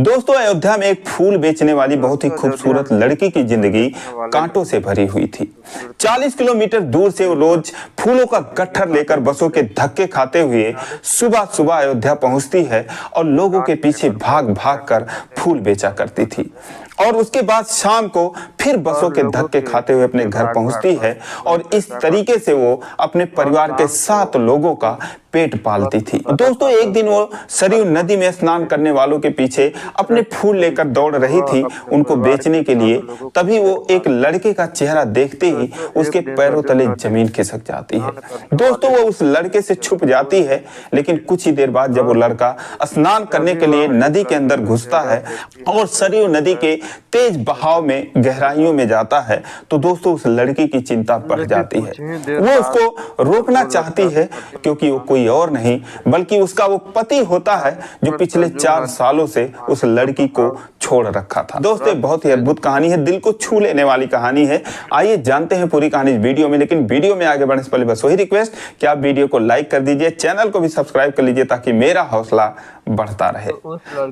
दोस्तों, अयोध्या में एक फूल बेचने वाली बहुत ही खूबसूरत लड़की की जिंदगी कांटों से भरी हुई थी। 40 किलोमीटर दूर से वो रोज फूलों का गट्ठर लेकर बसों के धक्के खाते हुए सुबह सुबह अयोध्या पहुंचती है और लोगों के पीछे भाग भाग कर फूल बेचा करती थी और उसके बाद शाम को फिर बसों के धक्के खाते हुए अपने घर पहुंचती है और इस तरीके से वो अपने परिवार के 7 लोगों का पेट पालती थी। दोस्तों, एक दिन वो सरयू नदी में स्नान करने वालों के पीछे अपने फूल लेकर दौड़ रही थी उनको बेचने के लिए। तभी वो एक लड़के का चेहरा देखते ही उसके पैरों तले जमीन खिसक जाती है। दोस्तों, वो उस लड़के से छुप जाती है, लेकिन कुछ ही देर बाद जब वो लड़का स्नान करने के लिए नदी के अंदर घुसता है और सरयू नदी के तेज बहाव में गहराइयों में जाता है, तो दोस्तों उस लड़की की चिंता बढ़ जाती है। वो उसको रोकना चाहती है क्योंकि वो कोई और नहीं बल्कि उसका वो पति होता है जो पिछले 4 सालों से उस लड़की को छोड़ रखा था। दोस्तों, बहुत ही अद्भुत कहानी है, दिल को छू लेने वाली कहानी है। आइए जानते हैं पूरी कहानी इस वीडियो में, लेकिन वीडियो में आगे बढ़ने से पहले बस वही रिक्वेस्ट कि आप वीडियो को लाइक कर दीजिए, चैनल को भी सब्सक्राइब कर लीजिए ताकि मेरा हौसला बढ़ता रहे।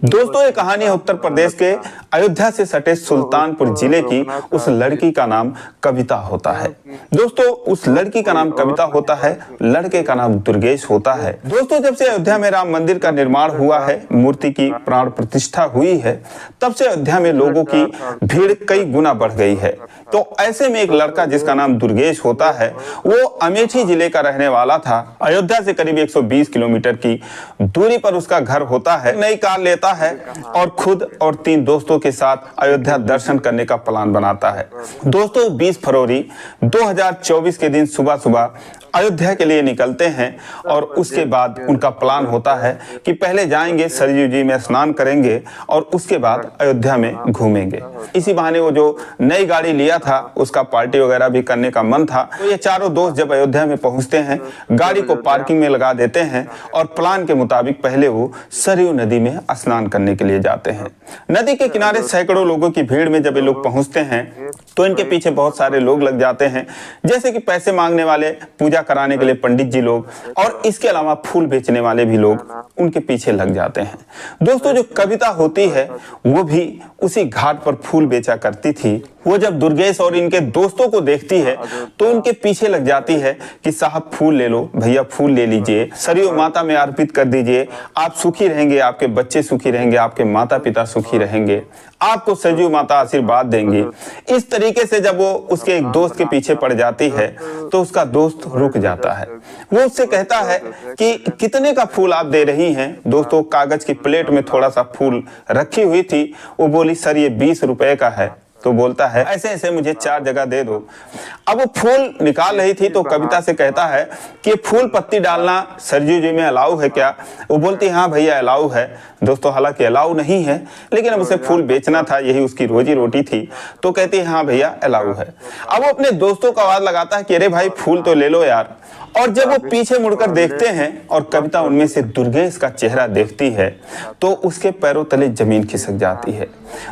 दोस्तों, ये कहानी है उत्तर प्रदेश के अयोध्या से सटे सुल्तानपुर जिले की। उस लड़की का नाम कविता होता है। दोस्तों, उस लड़की का नाम कविता होता है, लड़के का नाम दुर्गेश होता है। दोस्तों, जब से अयोध्या में राम मंदिर का निर्माण हुआ है, मूर्ति की प्राण प्रतिष्ठा हुई है, तब से अयोध्या में लोगों की भीड़ कई गुना बढ़ गई है। तो ऐसे में एक लड़का जिसका नाम दुर्गेश होता है, वो अमेठी जिले का रहने वाला था। अयोध्या से करीब 120 किलोमीटर की दूरी पर उसका घर होता है। नई कार लेता है और खुद और 3 दोस्तों के साथ अयोध्या दर्शन करने का प्लान बनाता है। दोस्तों, 20 फरवरी 2024 के दिन सुबह सुबह अयोध्या के लिए निकलते हैं और उसके बाद उनका प्लान होता है कि पहले जाएंगे सरयू जी में स्नान करेंगे और उसके बाद अयोध्या में घूमेंगे। इसी बहाने वो जो नई गाड़ी लिया था उसका पार्टी वगैरह भी करने का मन था। तो ये चारों दोस्त जब अयोध्या में पहुंचते हैं, गाड़ी को पार्किंग में लगा देते हैं और प्लान के मुताबिक पहले वो सरयू नदी में स्नान करने के लिए जाते हैं। नदी के किनारे सैकड़ों लोगों की भीड़ में जब ये लोग पहुंचते हैं तो इनके पीछे बहुत सारे लोग लग जाते हैं, जैसे कि पैसे मांगने वाले, पूजा कराने के लिए पंडित जी लोग और इसके अलावा फूल बेचने वाले भी लोग उनके पीछे लग जाते हैं। दोस्तों, जो कविता होती है वो भी उसी घाट पर फूल बेचा करती थी। वो जब दुर्गेश और इनके दोस्तों को देखती है तो उनके पीछे लग जाती है कि साहब फूल ले लो, भैया फूल ले लीजिए, सरयू माता में अर्पित कर दीजिए, आप सुखी रहेंगे, आपके बच्चे सुखी रहेंगे, आपके माता पिता सुखी रहेंगे, आपको सरयू माता आशीर्वाद देंगी। इस तरीके से जब वो उसके एक दोस्त के पीछे पड़ जाती है तो उसका दोस्त रुक जाता है। वो उससे कहता है कि कितने का फूल आप दे रही हैं। दोस्तों, कागज की प्लेट में थोड़ा सा फूल रखी हुई थी। वो बोली, सर ये 20 रुपए का है। तो बोलता है, ऐसे ऐसे मुझे 4 जगह दे दो। अब वो फूल निकाल रही थी तो कविता से कहता है कि फूल पत्ती डालना सरयू जी में अलाउ है क्या? वो बोलती है, हाँ भैया अलाउ है। दोस्तों, हालांकि अलाउ नहीं है, लेकिन अब उसे फूल बेचना था, यही उसकी रोजी रोटी थी। तो कहती है, हाँ भैया अलाउ है। अब वो अपने दोस्तों को आवाज लगाता है कि अरे भाई फूल तो ले लो यार। और जब वो पीछे मुड़कर देखते हैं और कविता उनमें से दुर्गेश का चेहरा देखती है तो उसके पैरों तले जमीन खिसक जाती है।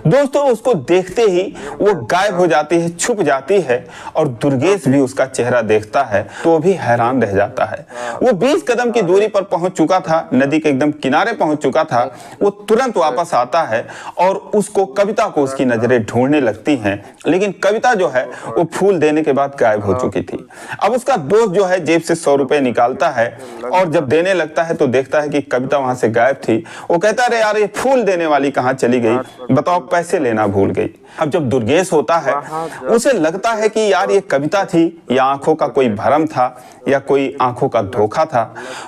दोस्तों, उसको देखते ही वो गायब हो जाती है, छुप जाती है और दुर्गेश भी उसका चेहरा देखता है तो भी हैरान रह जाता है। वो 20 कदम की दूरी पर पहुंच चुका था, नदी के एकदम किनारे पहुंच चुका था। वो तुरंत वापस आता है और उसको कविता को उसकी नजरें ढूंढने लगती हैं, लेकिन कविता जो है वो फूल देने के बाद गायब हो चुकी थी। अब उसका दोस्त जो है जेब से 100 रुपए निकालता है और जब देने लगता है तो देखता है कि कविता वहां से गायब थी। वो कहता है, अरे यार ये फूल देने वाली कहाँ चली गई, बताओ पैसे लेना भूल गई। अब जब दुर्गेश होता है उसे लगता है कि यार ये कविता थी या आंखों का कोई भ्रम था या कोई आंखों का धोखा था।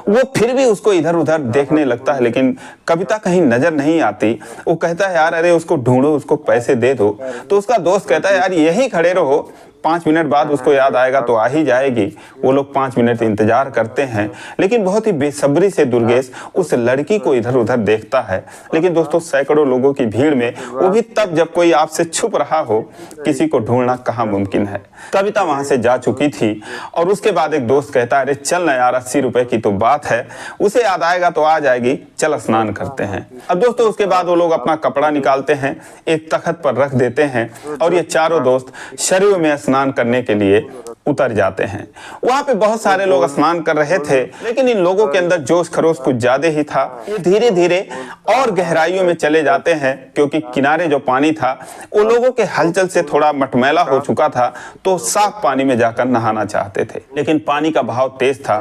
वो फिर भी उसको इधर उधर देखने लगता है, लेकिन कविता कहीं नजर नहीं आती। वो कहता है, यार अरे उसको ढूंढो, उसको पैसे दे दो। तो उसका दोस्त कहता है, यार यही खड़े रहो, 5 मिनट बाद उसको याद आएगा तो आ ही जाएगी। वो लोग 5 मिनट इंतजार करते हैं, लेकिन बहुत ही बेसब्री से दुर्गेश उस लड़की को इधर उधर देखता है। लेकिन दोस्तों, सैकड़ों लोगों की भीड़ में, वो भी तब जब कोई आपसे छुप रहा हो, किसी को ढूंढना कहाँ मुमकिन है। कविता वहां से जा चुकी थी और उसके बाद एक दोस्त कहता है, अरे चल ना यार, 80 रुपए की तो बात है, उसे याद आएगा तो आ जाएगी, चल स्नान करते हैं। अब दोस्तों, उसके बाद वो लोग अपना कपड़ा निकालते हैं, एक तख्त पर रख देते हैं और ये चारों दोस्त सरयू में स्नान करने के लिए उतर जाते हैं। वहां पे बहुत सारे लोग स्नान कर रहे थे, लेकिन इन लोगों के अंदर जोश खरोश कुछ ज्यादा ही था। ये धीरे धीरे और गहराइयों में चले जाते हैं, क्योंकि किनारे जो पानी था वो लोगों के हलचल से थोड़ा मटमैला हो चुका था, तो साफ पानी में जाकर नहाना चाहते थे, लेकिन पानी का बहाव तेज था।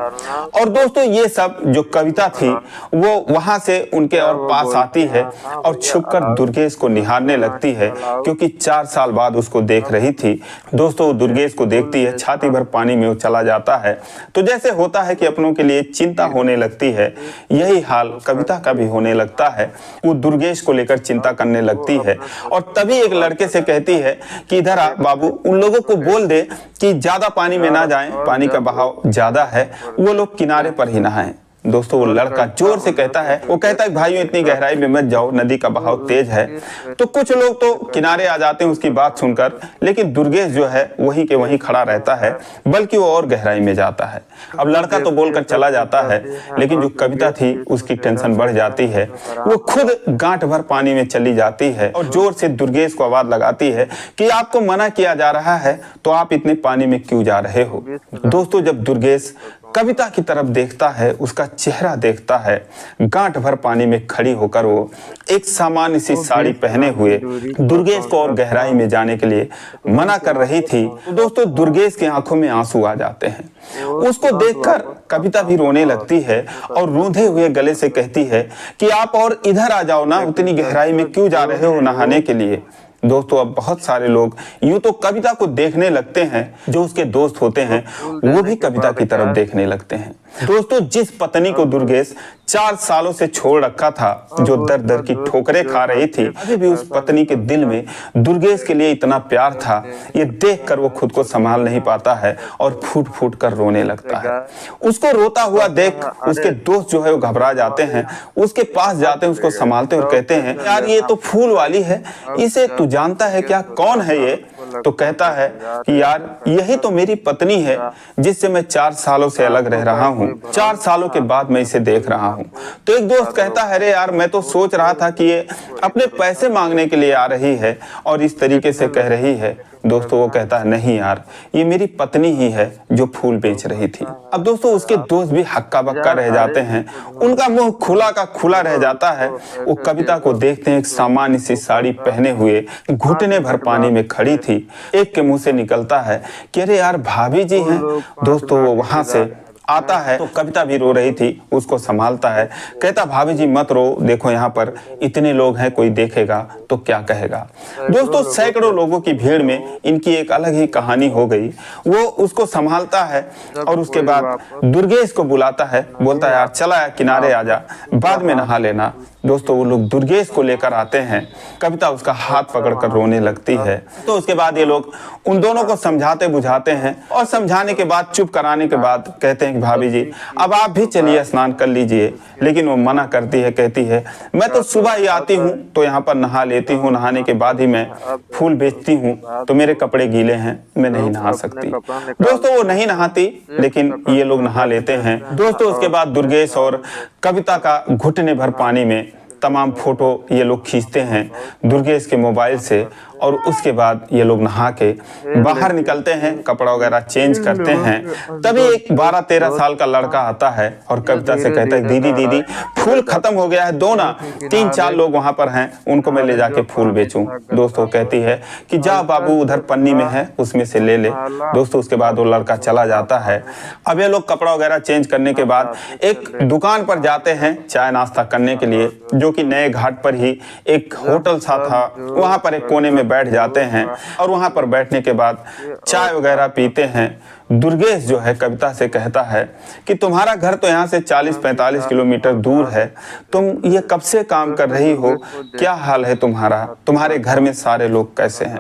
और दोस्तों ये सब जो कविता थी वो वहां से उनके और पास आती है और छुपकर दुर्गेश को निहारने लगती है, क्योंकि 4 साल बाद उसको देख रही थी। दोस्तों वो दुर्गेश को देखती है, छाती भर पानी में वो चला जाता है। तो जैसे होता है कि अपनों के लिए चिंता होने लगती है, यही हाल कविता का भी होने लगता है। वो दुर्गेश को लेकर चिंता करने लगती है और तभी एक लड़के से कहती है कि इधर आ बाबू, उन लोगों को बोल दे कि ज्यादा पानी में ना जाएं, पानी का बहाव ज्यादा है, वो लोग किनारे पर ही नहाएं। दोस्तों वो लड़का जोर से कहता है, वो कहता है भाइयों इतनी गहराई में मत जाओ, नदी का बहाव तेज है। तो कुछ लोग तो किनारे आ जाते हैं उसकी बात सुनकर, लेकिन दुर्गेश जो है वहीं के वहीं खड़ा रहता है, बल्कि वो और गहराई में जाता है। अब लड़का तो बोलकर चला जाता है, लेकिन जो कविता थी उसकी टेंशन बढ़ जाती है। वो खुद गांठ भर पानी में चली जाती है और जोर से दुर्गेश को आवाज लगाती है कि आपको मना किया जा रहा है, तो आप इतने पानी में क्यों जा रहे हो। दोस्तों जब दुर्गेश कविता की तरफ देखता है, उसका चेहरा देखता है, गांठ भर पानी में खड़ी होकर वो एक सामान्य सी साड़ी पहने हुए दुर्गेश को और गहराई में जाने के लिए मना कर रही थी। तो दोस्तों दुर्गेश की आंखों में आंसू आ जाते हैं। उसको देखकर कविता भी रोने लगती है और रूंधे हुए गले से कहती है कि आप और इधर आ जाओ ना, उतनी गहराई में क्यों जा रहे हो नहाने के लिए। दोस्तों अब बहुत सारे लोग यूं तो कविता को देखने लगते हैं, जो उसके दोस्त होते हैं वो भी कविता की तरफ देखने लगते हैं। दोस्तों जिस पत्नी को दुर्गेश 4 सालों से छोड़ रखा था, जो दर दर की ठोकरें खा रही थी, अभी भी उस पत्नी के दिल में दुर्गेश के लिए इतना प्यार था, ये देखकर वो खुद को संभाल नहीं पाता है और फूट फूट कर रोने लगता है। उसको रोता हुआ देख उसके दोस्त जो है वो घबरा जाते हैं, उसके पास जाते हैं, उसको संभालते और कहते हैं यार ये तो फूल वाली है, इसे तू जानता है क्या, कौन है ये। तो कहता है कि यार यही तो मेरी पत्नी है, जिससे मैं 4 सालों से अलग रह रहा हूँ, 4 सालों के बाद मैं इसे देख रहा हूँ। तो एक दोस्त कहता है अरे यार मैं तो सोच रहा था कि ये अपने पैसे मांगने के लिए आ रही है और इस तरीके से कह रही है। दोस्तों वो कहता है नहीं यार ये मेरी पत्नी ही है जो फूल बेच रही थी। अब दोस्तों उसके दोस्त भी हक्का बक्का रह जाते हैं, उनका मुंह खुला का खुला रह जाता है। वो कविता को देखते हैं, एक सामान्य सी साड़ी पहने हुए घुटने भर पानी में खड़ी थी। एक के मुंह से निकलता है कि अरे यार भाभी जी हैं। दोस्तों वो वहां से आता है तो कविता भी रो रही थी, उसको संभालता है, कहता भाभी जी मत रो, देखो यहाँ पर इतने लोग हैं, कोई देखेगा तो क्या कहेगा। दोस्तों सैकड़ों लोगों की भीड़ में इनकी एक अलग ही कहानी हो गई। वो उसको संभालता है और उसके बाद दुर्गेश को बुलाता है, बोलता है यार चला किनारे आ जा, बाद में नहा लेना। दोस्तों वो लोग दुर्गेश को लेकर आते हैं, कविता उसका हाथ पकड़कर रोने लगती है। तो उसके बाद ये लोग उन दोनों को समझाते बुझाते हैं और समझाने के बाद चुप कराने के बाद कहते हैं कि भाभी जी अब आप भी चलिए स्नान कर लीजिए। लेकिन वो मना करती है, कहती है मैं तो सुबह ही आती हूँ तो यहाँ पर नहा लेती हूँ, नहाने के बाद ही मैं फूल बेचती हूँ, तो मेरे कपड़े गीले हैं, मैं नहीं नहा सकती। दोस्तों वो नहीं नहाती, लेकिन ये लोग नहा लेते हैं। दोस्तों उसके बाद दुर्गेश और कविता का घुटने भर पानी में तमाम फोटो ये लोग खींचते हैं दुर्गेश के मोबाइल से, और उसके बाद ये लोग नहा के बाहर निकलते हैं, कपड़ा वगैरह चेंज करते हैं। तभी एक 12-13 साल का लड़का आता है और कविता से कहता है दीदी दीदी फूल खत्म हो गया है, दो ना, 3-4 लोग वहां पर हैं, उनको मैं ले जाके फूल बेचूं। दोस्तों कहती है कि जा बाबू उधर पन्नी में है, उसमें से ले ले। दोस्तों उसके बाद वो लड़का चला जाता है। अब ये लोग कपड़ा वगैरह चेंज करने के बाद एक दुकान पर जाते हैं चाय नाश्ता करने के लिए, जो कि नए घाट पर ही एक होटल सा था। वहां पर एक कोने में बैठ जाते हैं और वहां पर बैठने के बाद चाय वगैरह पीते हैं। दुर्गेश जो है कविता से कहता है कि तुम्हारा घर तो यहाँ से 40-45 किलोमीटर दूर है, तुम ये कब से काम कर रही हो, क्या हाल है तुम्हारा, तुम्हारे घर में सारे लोग कैसे हैं।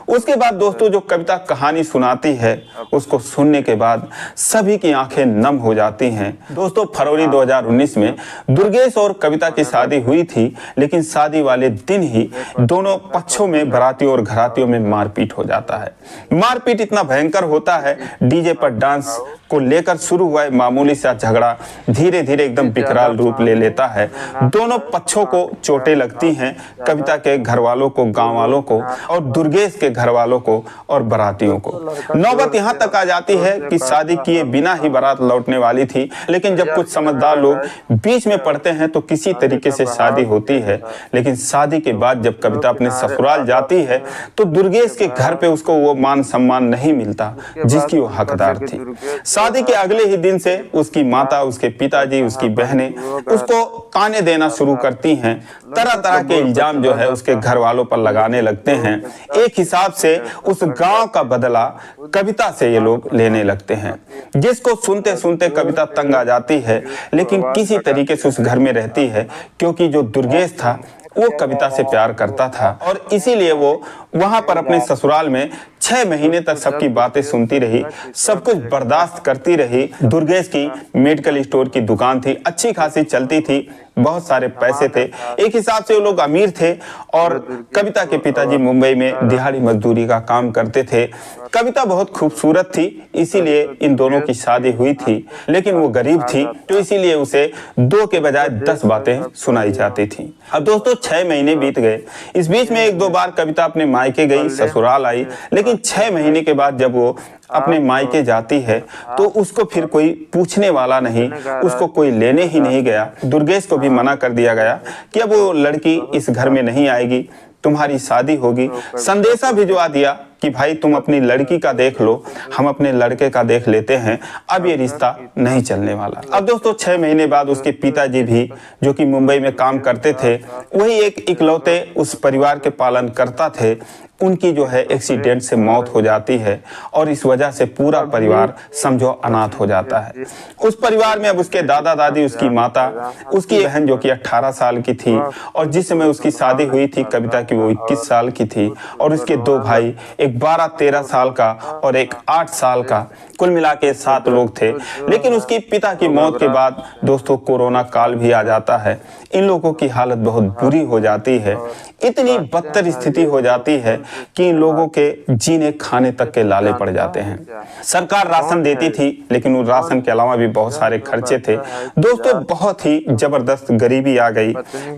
उसके बाद दोस्तों जो कविता कहानी सुनाती है उसको सुनने के बाद सभी की आंखें नम हो जाती हैं। दोस्तों फरवरी 2019 में दुर्गेश और कविता की शादी हुई थी, लेकिन शादी वाले दिन ही दोनों पक्षों में बारातियों और घरातियों में मारपीट हो जाता है। मारपीट इतना भयंकर होता है, डीजे पर डांस को लेकर शुरू हुआ मामूली सा झगड़ा धीरे धीरे एकदम विकराल रूप ले लेता है। दोनों पक्षों को चोटें लगती हैं, कविता के घर वालों को, गांव वालों को, और दुर्गेश के घर वालों को और बारातियों को। नौबत यहाँ तक आ जाती है कि शादी किए बिना ही बारात लौटने वाली थी, लेकिन जब कुछ समझदार लोग बीच में पड़ते हैं तो किसी तरीके से शादी होती है। लेकिन शादी के बाद जब कविता अपने ससुराल जाती है तो दुर्गेश के घर पे उसको वो मान सम्मान नहीं मिलता जिसकी वो हकदार थी। शादी के अगले ही दिन से उसकी माता, उसके पिताजी, उसकी बहनें उसको ताने देना शुरू करती हैं। तरह तरह के इल्जाम जो है उसके घर वालों पर लगाने लगते हैं। एक हिसाब से उस गांव का बदला कविता से ये लोग लेने लगते हैं, जिसको सुनते सुनते कविता तंग आ जाती है, लेकिन किसी तरीके से उस घर में रहती है क्योंकि जो दुर्गेश था वो कविता से प्यार करता था और इसीलिए वो वहां पर अपने ससुराल में 6 महीने तक सबकी बातें सुनती रही, सब कुछ बर्दाश्त करती रही। दुर्गेश की मेडिकल स्टोर की दुकान थी, अच्छी खासी चलती थी, बहुत सारे पैसे थे, एक हिसाब से वो लोग अमीर थे। और कविता के पिताजी मुंबई में दिहाड़ी मजदूरी का काम करते थे। कविता बहुत खूबसूरत थी, इसीलिए इन दोनों की शादी हुई थी, लेकिन वो गरीब थी तो इसीलिए उसे 2 के बजाय 10 बातें सुनाई जाती थी। अब दोस्तों 6 महीने बीत गए। इस बीच में 1-2 बार कविता अपने मायके गई, ससुराल आई, लेकिन 6 महीने के बाद जब वो अपने मायके जाती है तो उसको फिर कोई पूछने वाला नहीं, उसको कोई लेने ही नहीं गया। दुर्गेश को भी मना कर दिया गया कि अब वो लड़की इस घर में नहीं आएगी, तुम्हारी शादी होगी। संदेशा भिजवा दिया कि भाई तुम अपनी लड़की का देख लो, हम अपने लड़के का देख लेते हैं, अब ये रिश्ता नहीं चलने वाला। अब दोस्तों 6 महीने बाद उसके पिताजी भी, जो कि मुंबई में काम करते थे, वही एक इकलौते उस परिवार के पालन करता थे, उनकी जो है एक्सीडेंट से मौत हो जाती है और इस वजह से पूरा परिवार समझो अनाथ हो जाता है। उस परिवार में अब उसके दादा दादी, उसकी माता, उसकी बहन जो कि 18 साल की थी और जिस समय उसकी शादी हुई थी कविता की वो 21 साल की थी, और उसके 2 भाई, एक 12-13 साल का और एक 8 साल का, कुल मिला के 7 लोग थे। लेकिन उसकी पिता की मौत के बाद दोस्तों कोरोना काल भी आ जाता है। इन लोगों की हालत बहुत बुरी हो जाती है, इतनी बदतर स्थिति हो जाती है कि इन लोगों के जीने खाने तक के लाले पड़ जाते हैं। सरकार राशन देती थी, लेकिन उस राशन के अलावा भी बहुत सारे खर्चे थे। दोस्तों बहुत ही जबरदस्त गरीबी आ गई।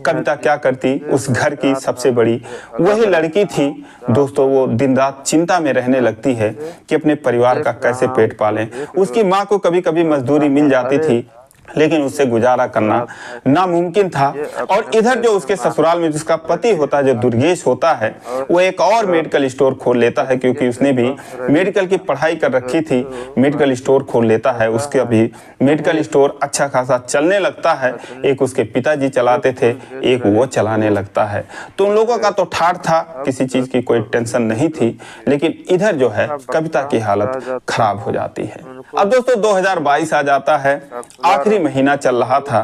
कविता क्या करती, उस घर की सबसे बड़ी वही लड़की थी। दोस्तों वो दिन रात चिंता में रहने लगती है कि अपने परिवार का कैसे पेट पालें। उसकी माँ को कभी कभी मजदूरी मिल जाती थी, लेकिन उससे गुजारा करना नामुमकिन था। और इधर जो उसके ससुराल में जिसका पति होता है, जो दुर्गेश होता है, वो एक और मेडिकल स्टोर खोल लेता है, क्योंकि उसने भी मेडिकल की पढ़ाई कर रखी थी। मेडिकल स्टोर खोल लेता है, उसका भी मेडिकल स्टोर अच्छा खासा चलने लगता है। एक उसके पिताजी चलाते थे, एक वो चलाने लगता है। तो उन लोगों का तो ठाठ था, किसी चीज की कोई टेंशन नहीं थी। लेकिन इधर जो है कविता की हालत खराब हो जाती है। अब दोस्तों 2022 आ जाता है, आखिरी महीना चल रहा था,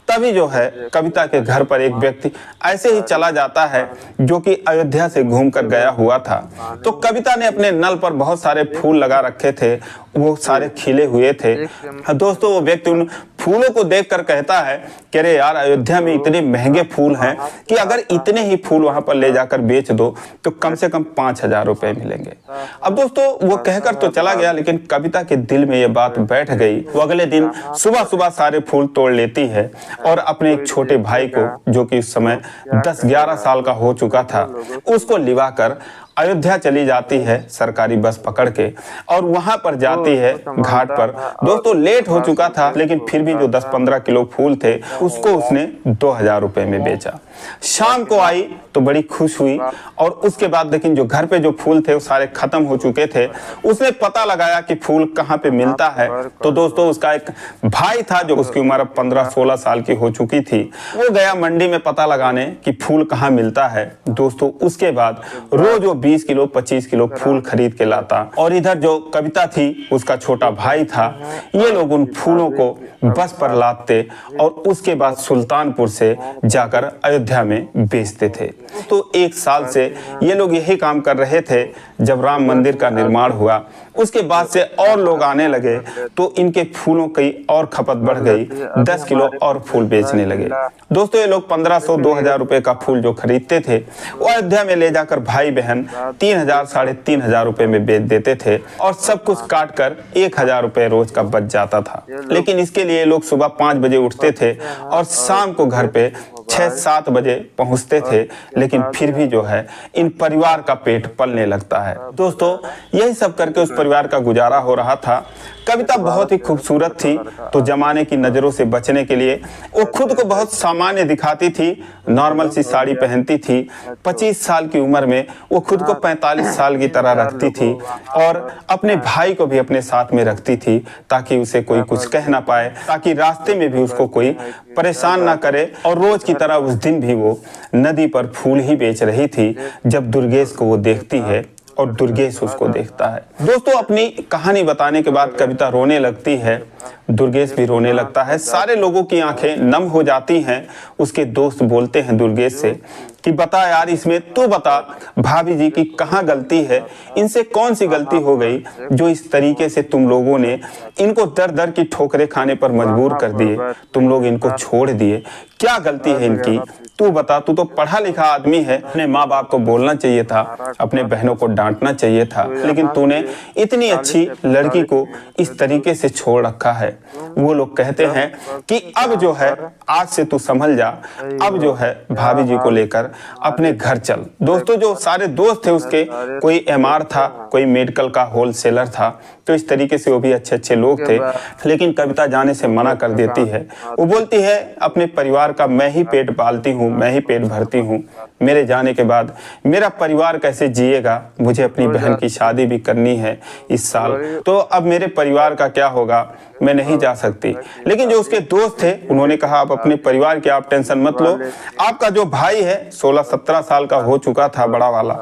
तभी जो है कविता के घर पर एक व्यक्ति ऐसे ही चला जाता है जो कि अयोध्या से घूमकर गया हुआ था। तो कविता ने अपने नल पर बहुत सारे फूल लगा रखे थे, वो सारे खिले हुए थे। दोस्तों वो व्यक्ति उन फूलों को देखकर कहता है कि अरे यार, अयोध्या में इतने महंगे फूल हैं कि अगर इतने ही फूल वहां पर ले जाकर बेच दो तो कम से कम 5000 रुपए मिलेंगे। अब दोस्तों वो कहकर तो चला गया, लेकिन कविता के दिल में ये बात बैठ गई। वो अगले दिन सुबह सुबह सारे फूल तोड़ लेती है और अपने एक छोटे भाई को, जो कि उस समय 10-11 साल का हो चुका था, उसको लिवाकर अयोध्या चली जाती है सरकारी बस पकड़ के, और वहां पर जाती है घाट पर। दोस्तों लेट हो चुका था, लेकिन फिर भी जो 10-15 किलो फूल थे उसको उसने 2000 रुपए में बेचा। शाम को आई तो बड़ी खुश हुई, और उसके बाद लेकिन जो घर पे जो फूल थे वो सारे खत्म हो चुके थे। उसने पता लगाया कि फूल कहाँ पे मिलता है। तो दोस्तों उसका एक भाई था जो उसकी उम्र 15-16 साल की हो चुकी थी, वो गया मंडी में पता लगाने कि फूल कहाँ मिलता है। दोस्तों उसके बाद रोज वो 20 किलो 25 किलो फूल खरीद के लाता, और इधर जो कविता थी उसका छोटा भाई था, ये लोग उन फूलों को बस पर लादते और उसके बाद सुल्तानपुर से जाकर अयोध्या में बेचते थे। तो 1 साल से ये लोग यही काम कर रहे थे। जब राम मंदिर का निर्माण हुआ उसके बाद से और लोग आने लगे तो इनके फूलों की और खपत बढ़ गई, 10 किलो और फूल बेचने लगे। दोस्तों ये लोग 1500-2000 रुपए का फूल जो खरीदते थे वो अयोध्या में ले जाकर भाई बहन 3000 3,500 रुपए में बेच देते थे और सब कुछ काट कर 1000 रुपए रोज का बच जाता था। लेकिन इसके लिए लोग सुबह 5 बजे उठते थे और शाम को घर पे 6-7 बजे पहुंचते थे, लेकिन फिर भी जो है इन परिवार का पेट पलने लगता है। दोस्तों यही सब करके उस परिवार का गुजारा हो रहा था। कविता बहुत ही खूबसूरत थी, तो जमाने की नजरों से बचने के लिए वो खुद को बहुत सामान्य दिखाती थी, नॉर्मल सी साड़ी पहनती थी। 25 साल की उम्र में वो खुद को 45 साल की तरह रखती थी और अपने भाई को भी अपने साथ में रखती थी ताकि उसे कोई कुछ कह ना पाए, ताकि रास्ते में भी उसको कोई परेशान ना करे। और रोज की तरह उस दिन भी वो नदी पर फूल ही बेच रही थी जब दुर्गेश को वो देखती है और दुर्गेश उसको देखता है। दोस्तों अपनी कहानी बताने के बाद कविता रोने लगती है, दुर्गेश भी रोने लगता है, सारे लोगों की आंखें नम हो जाती हैं। उसके दोस्त बोलते हैं दुर्गेश से कि बता यार, इसमें तू बता भाभी जी की कहाँ गलती है, इनसे कौन सी गलती हो गई जो इस तरीके से तुम लोगों ने इनको दर दर की ठोकरें खाने पर मजबूर कर दिए, तुम लोग इनको छोड़ दिए, क्या गलती है इनकी, तू बता। तू तो पढ़ा लिखा आदमी है, अपने माँ बाप को बोलना चाहिए था, अपने बहनों को डांटना चाहिए था, लेकिन तूने इतनी अच्छी लड़की को इस तरीके से छोड़ रखा है। वो लोग कहते हैं कि अब जो है आज से तू संभल जा, अब जो है भाभी जी को लेकर अपने घर चल। दोस्तों जो सारे दोस्त थे उसके, कोई एमआर था, कोई मेडिकल का होलसेलर था, तो इस तरीके से वो भी अच्छे अच्छे लोग थे, लेकिन कविता जाने से मना कर देती है। वो बोलती है अपने परिवार का मैं ही पेट पालती हूँ, मैं ही पेट भरती हूँ, मेरे जाने के बाद मेरा परिवार कैसे जिएगा, मुझे अपनी बहन की शादी भी करनी है इस साल, तो अब मेरे परिवार का क्या होगा, मैं नहीं जा सकती। लेकिन जो उसके दोस्त थे उन्होंने कहा आप अपने परिवार की आप टेंशन मत लो, आपका जो भाई है 16-17 साल का हो चुका था बड़ा वाला,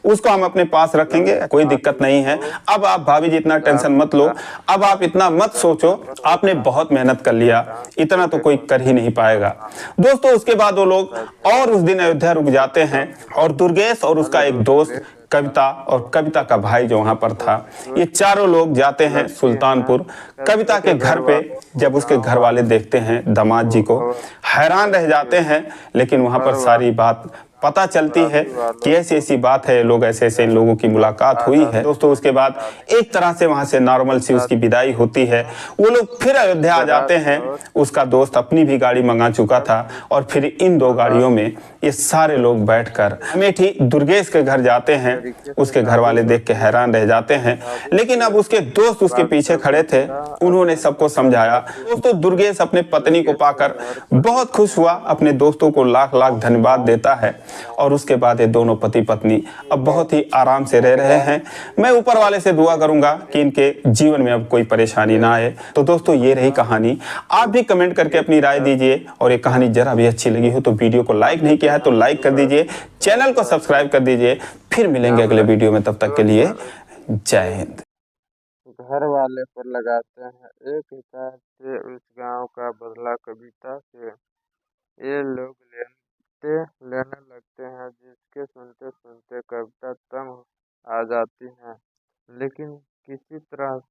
उसको हम अपने पास रखेंगे, कोई दिक्कत नहीं है। अब आप भाभी जी इतना टेंशन मत लो, अब आप इतना मत सोचो, आपने बहुत मेहनत कर लिया, इतना तो कोई कर ही नहीं पाएगा। दोस्तों उसके बाद वो लोग और उस दिन अयोध्या रुक जाते हैं और दुर्गेश और उसका एक दोस्त कविता और कविता का भाई जो वहां पर था, ये चारों लोग जाते हैं सुल्तानपुर। कविता के घर पे जब उसके घर वाले देखते हैं दामाद जी को, हैरान रह जाते हैं, लेकिन वहां पर सारी बात पता चलती है कि ऐसी ऐसी बात है, लोग ऐसे ऐसे इन लोगों की मुलाकात हुई है। दोस्तों उसके बाद एक तरह से वहां से नॉर्मल सी उसकी विदाई होती है। वो लोग फिर अयोध्या आ जाते हैं, उसका दोस्त अपनी भी गाड़ी मंगा चुका था और फिर इन 2 गाड़ियों में ये सारे लोग बैठकर अमेठी दुर्गेश के घर जाते हैं। उसके घर वाले देख के हैरान रह जाते हैं, लेकिन अब उसके दोस्त उसके पीछे खड़े थे, उन्होंने सबको समझाया। दोस्तों दुर्गेश अपने पत्नी को पाकर बहुत खुश हुआ, अपने दोस्तों को लाख लाख धन्यवाद देता है और उसके बाद ये दोनों पति पत्नी अब बहुत ही आराम से रह रहे हैं। मैं ऊपर वाले से दुआ करूंगा कि इनके जीवन में अब कोई परेशानी ना आए। तो दोस्तों ये रही कहानी, आप भी कमेंट करके अपनी राय दीजिए और ये कहानी जरा भी अच्छी लगी हो तो वीडियो को लाइक नहीं किया है तो लाइक कर दीजिए, चैनल को सब्सक्राइब कर दीजिए। फिर मिलेंगे अगले वीडियो में, तब तक के लिए जय हिंद। घर वाले पर लगाते हैं एक हिसाब से उस गांव का बदला कविता से, ये लोग लेने लगते हैं, जिसके सुनते सुनते कविता तंग आ जाती हैं, लेकिन किसी तरह